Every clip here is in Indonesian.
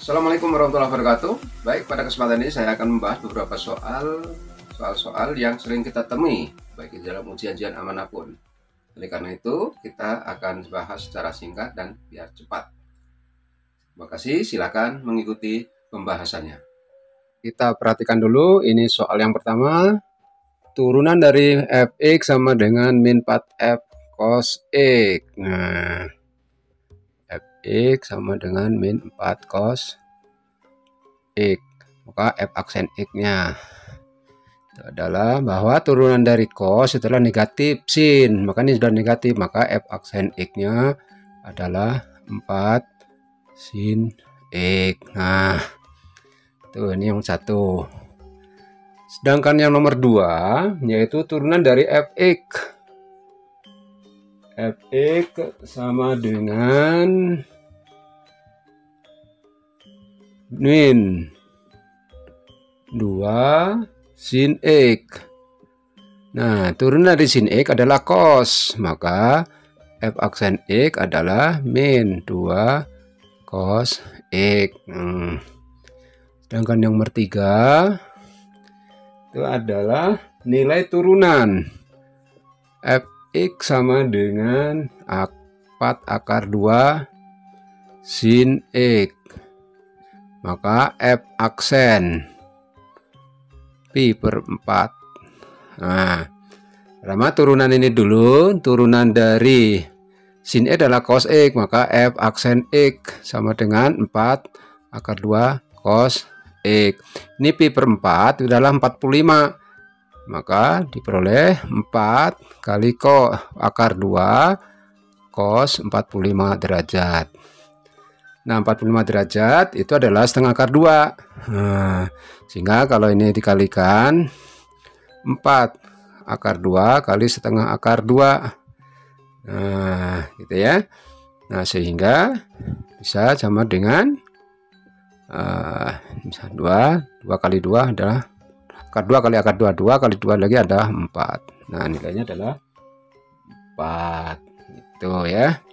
Assalamualaikum warahmatullahi wabarakatuh. Baik, pada kesempatan ini saya akan membahas beberapa soal yang sering kita temui baik di dalam ujian manapun. Oleh karena itu, kita akan bahas secara singkat dan biar cepat. Terima kasih, silakan mengikuti pembahasannya. Kita perhatikan dulu, ini soal yang pertama. Turunan dari fx sama dengan min 4f cos x. Nah, fx sama dengan min 4 cos x, maka f aksen x-nya itu adalah bahwa turunan dari cos itulah negatif sin, maka ini sudah negatif, maka f aksen x-nya adalah 4 sin x. Nah, tuh ini yang satu. Sedangkan yang nomor 2 yaitu turunan dari fx. Fx sama dengan min 2 sin x. Nah, turunan dari sin x adalah cos, maka f aksen x adalah min 2 cos x. Sedangkan yang nomor 3 itu adalah nilai turunan fx sama dengan 4 akar 2 sin x, maka f aksen pi per 4. Nah, pertama turunan ini dulu, turunan dari sin x adalah cos x, maka f aksen x sama dengan 4 akar 2 cos x. Ini pi per 4 adalah 45, maka diperoleh 4 kali akar 2 cos 45 derajat. Nah, 45 derajat itu adalah setengah akar 2. Nah, sehingga kalau ini dikalikan 4 akar 2 kali setengah akar 2. Nah, gitu ya. Nah, sehingga bisa sama dengan 2 kali 2 adalah akar 2 kali akar 2, 2 kali 2 lagi ada 4. Nah, nilainya adalah 4. Itu ya.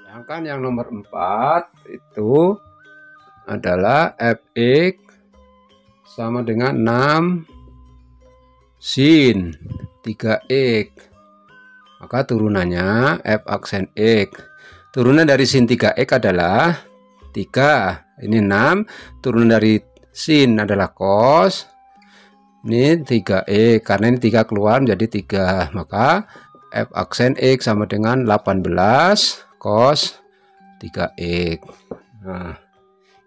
Sedangkan yang nomor 4 itu adalah fx sama dengan 6 sin 3x. Maka turunannya f aksen x. Turunan dari sin 3x adalah 3. Ini 6. Turunan dari sin adalah cos. Ini 3x. Karena ini 3 keluar menjadi 3. Maka f aksen x sama dengan 18 cos 3x. Nah,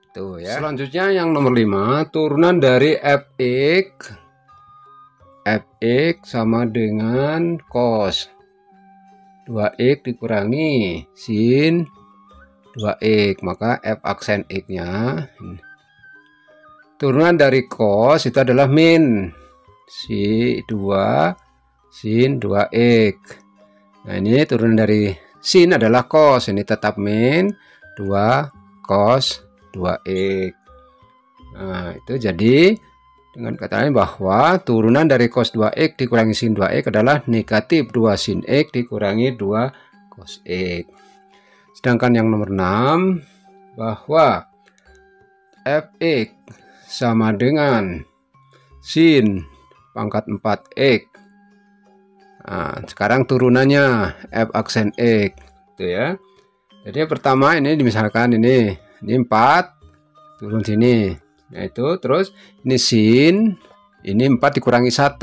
itu ya. Selanjutnya yang nomor 5, turunan dari fx. Fx sama dengan cos 2x dikurangi sin 2x, maka f aksen x-nya turunan dari cos itu adalah min si 2 sin 2x. Nah, ini turunan dari sin adalah cos, ini tetap min 2 cos 2x. Nah, itu jadi dengan kata lain bahwa turunan dari cos 2x dikurangi sin 2x adalah negatif 2 sin x dikurangi 2 cos x. Sedangkan yang nomor 6 bahwa fx sama dengan sin pangkat 4x. Nah, sekarang turunannya f aksen x itu ya. Jadi yang pertama ini misalkan ini 4 turun sini. Nah, itu terus ini sin, ini 4 dikurangi 1.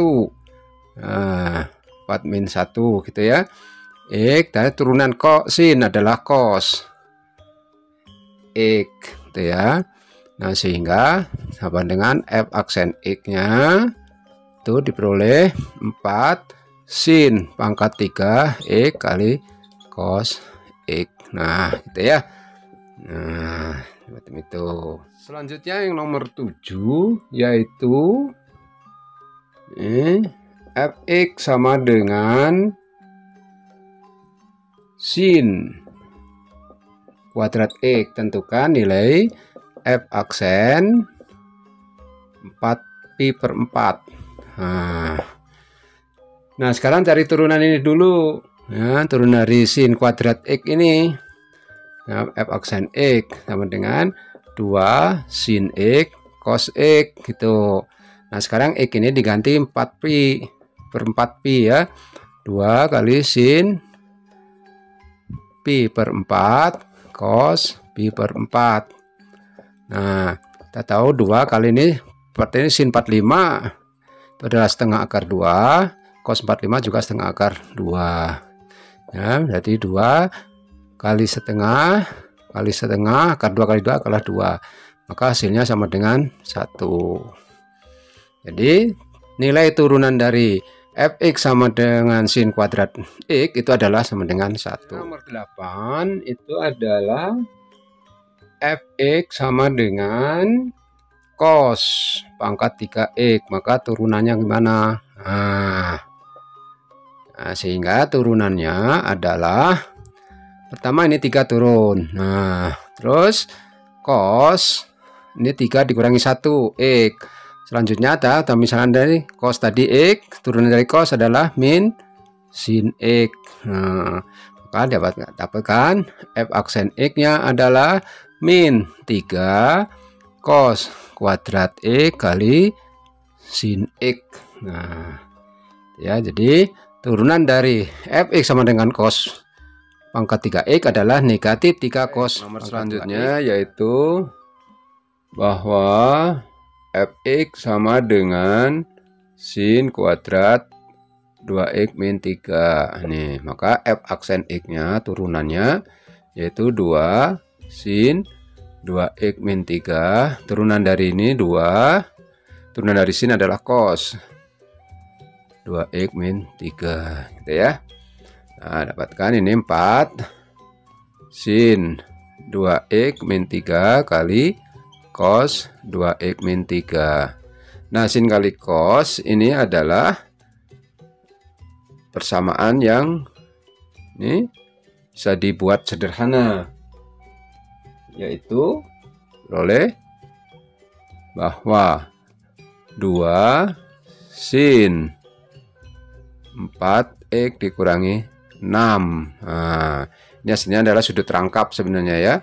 Nah, 4 min 1 gitu ya. X, dan turunan sin adalah cos x gitu ya. Nah, sehingga sama dengan f aksen x-nya itu diperoleh 4 sin pangkat 3 x kali cos x. Nah, gitu ya. Nah, seperti itu. Selanjutnya yang nomor 7 yaitu fx sama dengan sin kuadrat x. Tentukan nilai f aksen 4 pi per 4. Nah, sekarang cari turunan ini dulu. Ya, turunan dari sin kuadrat X ini, nah, F aksen X sama dengan 2 sin X cos X gitu. Nah sekarang X ini diganti 4pi per 4pi ya, 2 kali sin pi per 4 cos pi per 4. Nah kita tahu 2 kali ini seperti ini sin 45 itu adalah setengah akar 2, cos 45 juga setengah akar 2 ya, berarti 2 kali setengah akar 2 kali 2 adalah 2, maka hasilnya sama dengan 1. Jadi nilai turunan dari fx sama dengan sin kuadrat x itu adalah sama dengan 1. Nomor 8 itu adalah fx sama dengan cos pangkat 3x, maka turunannya gimana? Nah, sehingga turunannya adalah pertama ini 3 turun. Nah, terus cos ini 3 dikurangi 1 x. Selanjutnya ada misalnya dari cos tadi x, turunan dari cos adalah min sin x. Nah, maka dapatkan f aksen x-nya adalah min 3 cos kuadrat x kali sin x. Nah, ya jadi turunan dari fx sama dengan cos pangkat 3x adalah negatif 3 cos. Nomor selanjutnya yaitu bahwa fx sama dengan sin kuadrat 2x min 3. Nih, maka f aksen x-nya turunannya yaitu 2 sin 2x min 3. Turunan dari ini 2. Turunan dari sin adalah cos 2x min 3 gitu ya. Nah, dapatkan ini 4 sin 2x min 3 kali cos 2x min 3. Nah, sin kali cos ini adalah persamaan yang ini bisa dibuat sederhana, yaitu oleh bahwa 2 sin 4x dikurangi 6. Nah, ini hasilnya adalah sudut rangkap sebenarnya ya.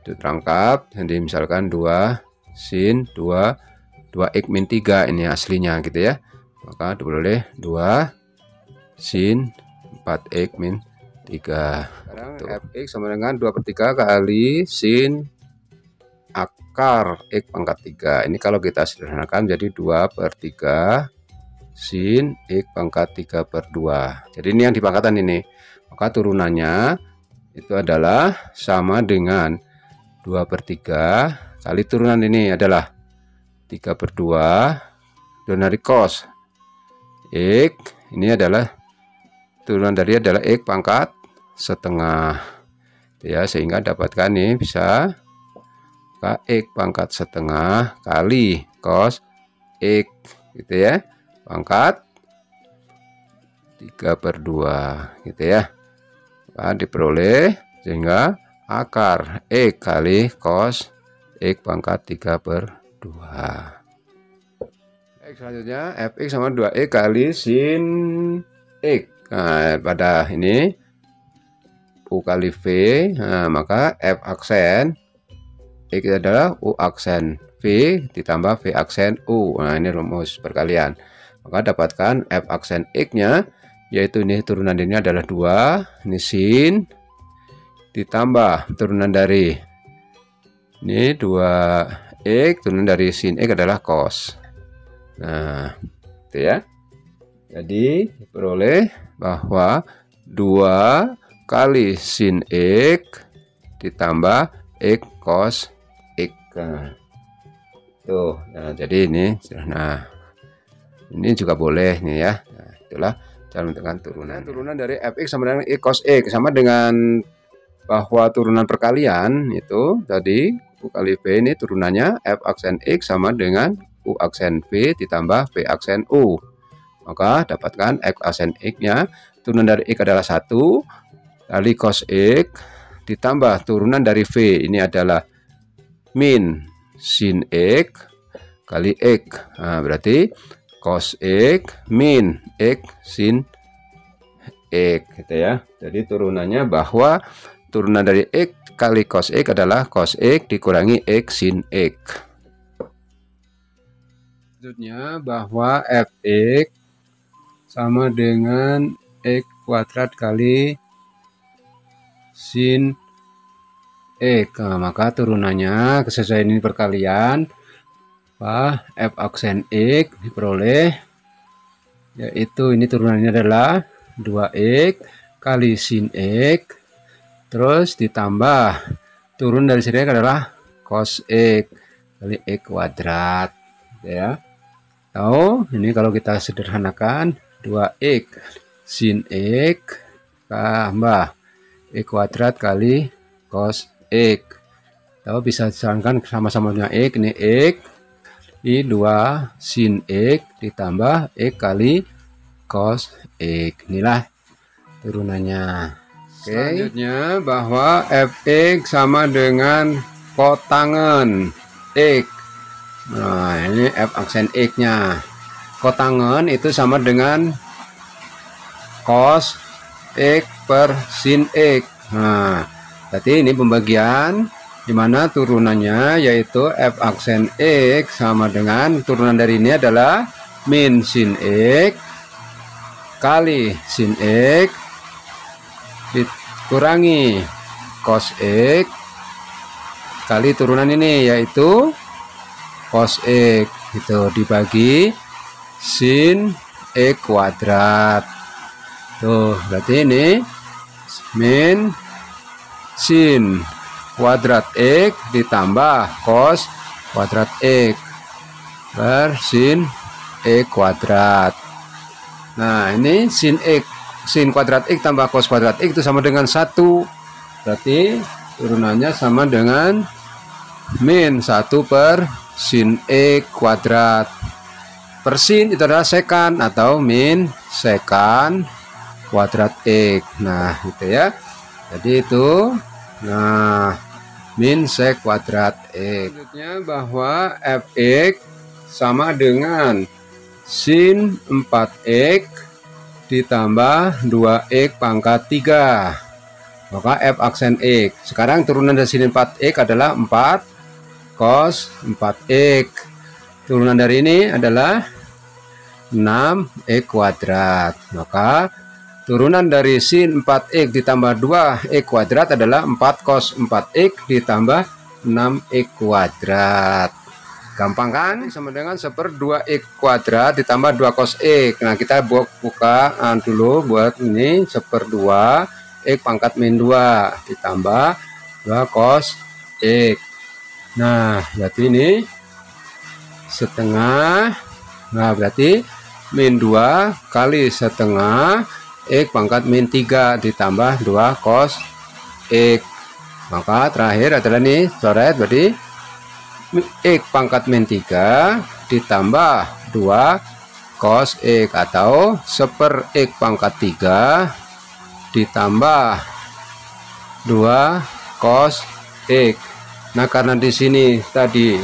Sudut rangkap, jadi misalkan 2 sin 2x min 3 ini aslinya gitu ya. Maka boleh 2 sin 4x min 3. Sekarang fx sama dengan 2/3 kali sin akar x pangkat 3. Ini kalau kita sederhanakan jadi 2/3 sin x pangkat 3/2. Jadi ini yang di pangkatan ini. Maka turunannya itu adalah sama dengan 2/3 kali turunan ini adalah 3/2. Turunan dari cos x ini adalah turunan dari adalah x pangkat setengah. Ya, sehingga dapatkan nih bisa x pangkat setengah kali cos x gitu ya, pangkat 3/2 gitu ya. Nah, diperoleh sehingga akar x kali cos x pangkat 3/2. Selanjutnya fx sama 2x kali sin x. Nah, pada ini u kali v. Nah, maka f aksen x adalah u aksen v ditambah v aksen u. Nah, ini rumus perkalian. Maka dapatkan f aksen x-nya yaitu ini turunan ini adalah 2, ini sin ditambah turunan dari ini 2x, turunan dari sin x adalah cos. Nah, itu ya. Jadi diperoleh bahwa 2 kali sin x ditambah x cos x. Tuh, nah jadi ini, nah ini juga boleh nih ya. Nah, itulah cara menentukan turunan. Turunan dari fx sama dengan x cos x sama dengan bahwa turunan perkalian itu tadi u kali v, ini turunannya f aksen x sama dengan u aksen v ditambah v aksen u. Maka dapatkan f aksen x-nya turunan dari x adalah 1 kali cos x ditambah turunan dari v ini adalah min sin x kali x. Nah, berarti cos x min x sin X gitu ya. Jadi turunannya bahwa turunan dari X kali cos X adalah cos X dikurangi X sin X. Selanjutnya bahwa fx sama dengan X kuadrat kali sin X. Nah, maka turunannya sesuai ini perkalian, f aksen X diperoleh, yaitu ini turunannya adalah 2X kali sin X, terus ditambah turun dari sini adalah cos X kali X kuadrat ya. Tahu ini kalau kita sederhanakan 2X sin X tambah X kuadrat kali cos X. Tahu bisa disamakan sama-sama dengan X, ini X di 2 sin X ditambah X kali cos X. Inilah turunannya. Oke. Selanjutnya bahwa fx sama dengan kotangen X. Nah, ini f aksen X-nya. Kotangen itu sama dengan cos X per sin X. Nah, berarti ini pembagian dimana turunannya yaitu f aksen X sama dengan turunan dari ini adalah min sin X kali sin X dikurangi cos X kali turunan ini yaitu cos X, itu dibagi sin X kuadrat. Tuh berarti ini min sin kuadrat X ditambah cos kuadrat X per sin X kuadrat. Nah ini sin X, sin kuadrat X tambah cos kuadrat X itu sama dengan 1. Berarti turunannya sama dengan min 1 per sin X kuadrat. Per sin itu adalah sekan atau min sekan kuadrat X. Nah gitu ya. Jadi itu nah min sek kuadrat X. Selanjutnya bahwa fx sama dengan sin 4x ditambah 2x pangkat 3. Maka f aksen X. Sekarang turunan dari sin 4x adalah 4 cos 4x. Turunan dari ini adalah 6x kuadrat. Maka turunan dari sin 4x ditambah 2x kuadrat adalah 4 cos 4x ditambah 6x kuadrat. Gampang kan? Sama dengan 1/2x kuadrat ditambah 2 cos x. Nah kita buka dulu buat ini 1/2 x pangkat min 2 ditambah 2 cos x. Nah berarti ini setengah. Nah berarti min 2 kali setengah x pangkat min 3 ditambah 2 cos x. Maka terakhir adalah nih coret, berarti x pangkat min 3 ditambah 2 cos x atau 1/x pangkat 3 ditambah 2 cos x. Nah karena di sini tadi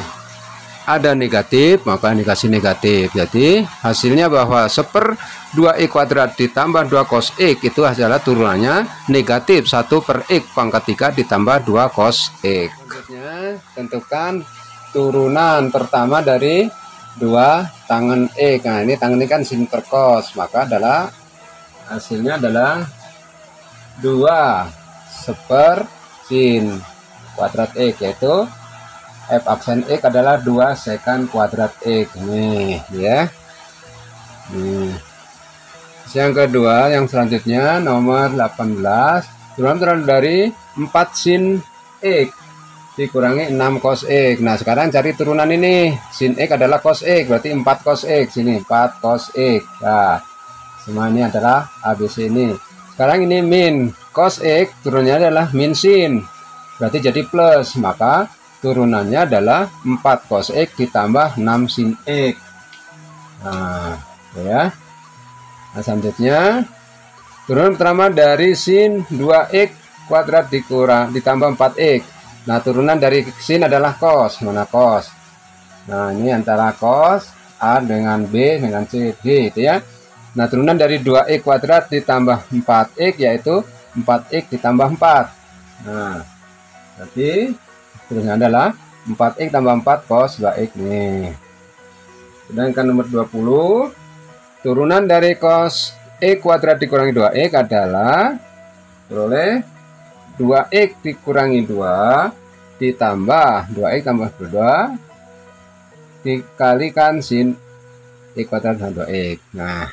ada negatif maka dikasih negatif, jadi hasilnya bahwa 1/2x kuadrat ditambah 2 cos x itu adalah turunannya negatif 1/x pangkat 3 ditambah 2 cos x. Selanjutnya tentukan turunan pertama dari 2 tangen x. Nah ini tangen ini kan sin per cos, maka adalah hasilnya adalah 2 1/sin kuadrat x, yaitu f aksen x adalah 2 sekan kuadrat x. Nih ya. Yang kedua, yang selanjutnya nomor 18, turunan dari 4 sin x dikurangi 6 cos x. Nah sekarang cari turunan ini, sin x adalah cos x, berarti 4 cos x, ini 4 cos x. Nah semua ini adalah ABC ini. Sekarang ini min cos x, turunnya adalah min sin, berarti jadi plus, maka turunannya adalah 4 cos x ditambah 6 sin x. Nah ya. Nah selanjutnya turunan pertama dari sin 2x kuadrat ditambah 4x. Nah turunan dari sin adalah cos. Mana cos? Nah ini antara cos A dengan B dengan C, D itu ya. Nah, turunan dari 2x kuadrat ditambah 4x yaitu 4x ditambah 4. Nah, berarti turunan adalah 4x tambah 4 cos 2x nih. Sedangkan nomor 20, turunan dari cos x kuadrat dikurangi 2x adalah peroleh 2x dikurangi 2 ditambah 2x tambah 2 dikalikan sin x kuadrat dan 2x. Nah,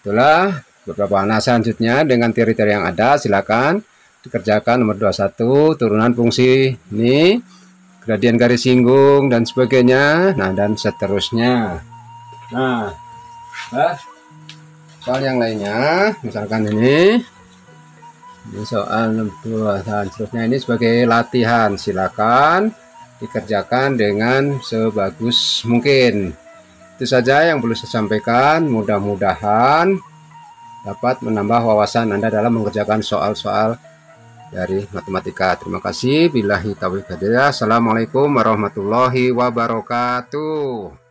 itulah beberapa. Nah, selanjutnya dengan teori-teori yang ada silakan dikerjakan. Nomor 21, turunan fungsi ini, gradien garis singgung dan sebagainya. Nah, dan seterusnya. Nah, soal yang lainnya, misalkan ini soal 62 dan seterusnya, ini sebagai latihan, silakan dikerjakan dengan sebagus mungkin. Itu saja yang perlu saya sampaikan. Mudah-mudahan dapat menambah wawasan Anda dalam mengerjakan soal-soal dari matematika. Terima kasih. Billahi taufiq wal hidayah. Assalamualaikum warahmatullahi wabarakatuh.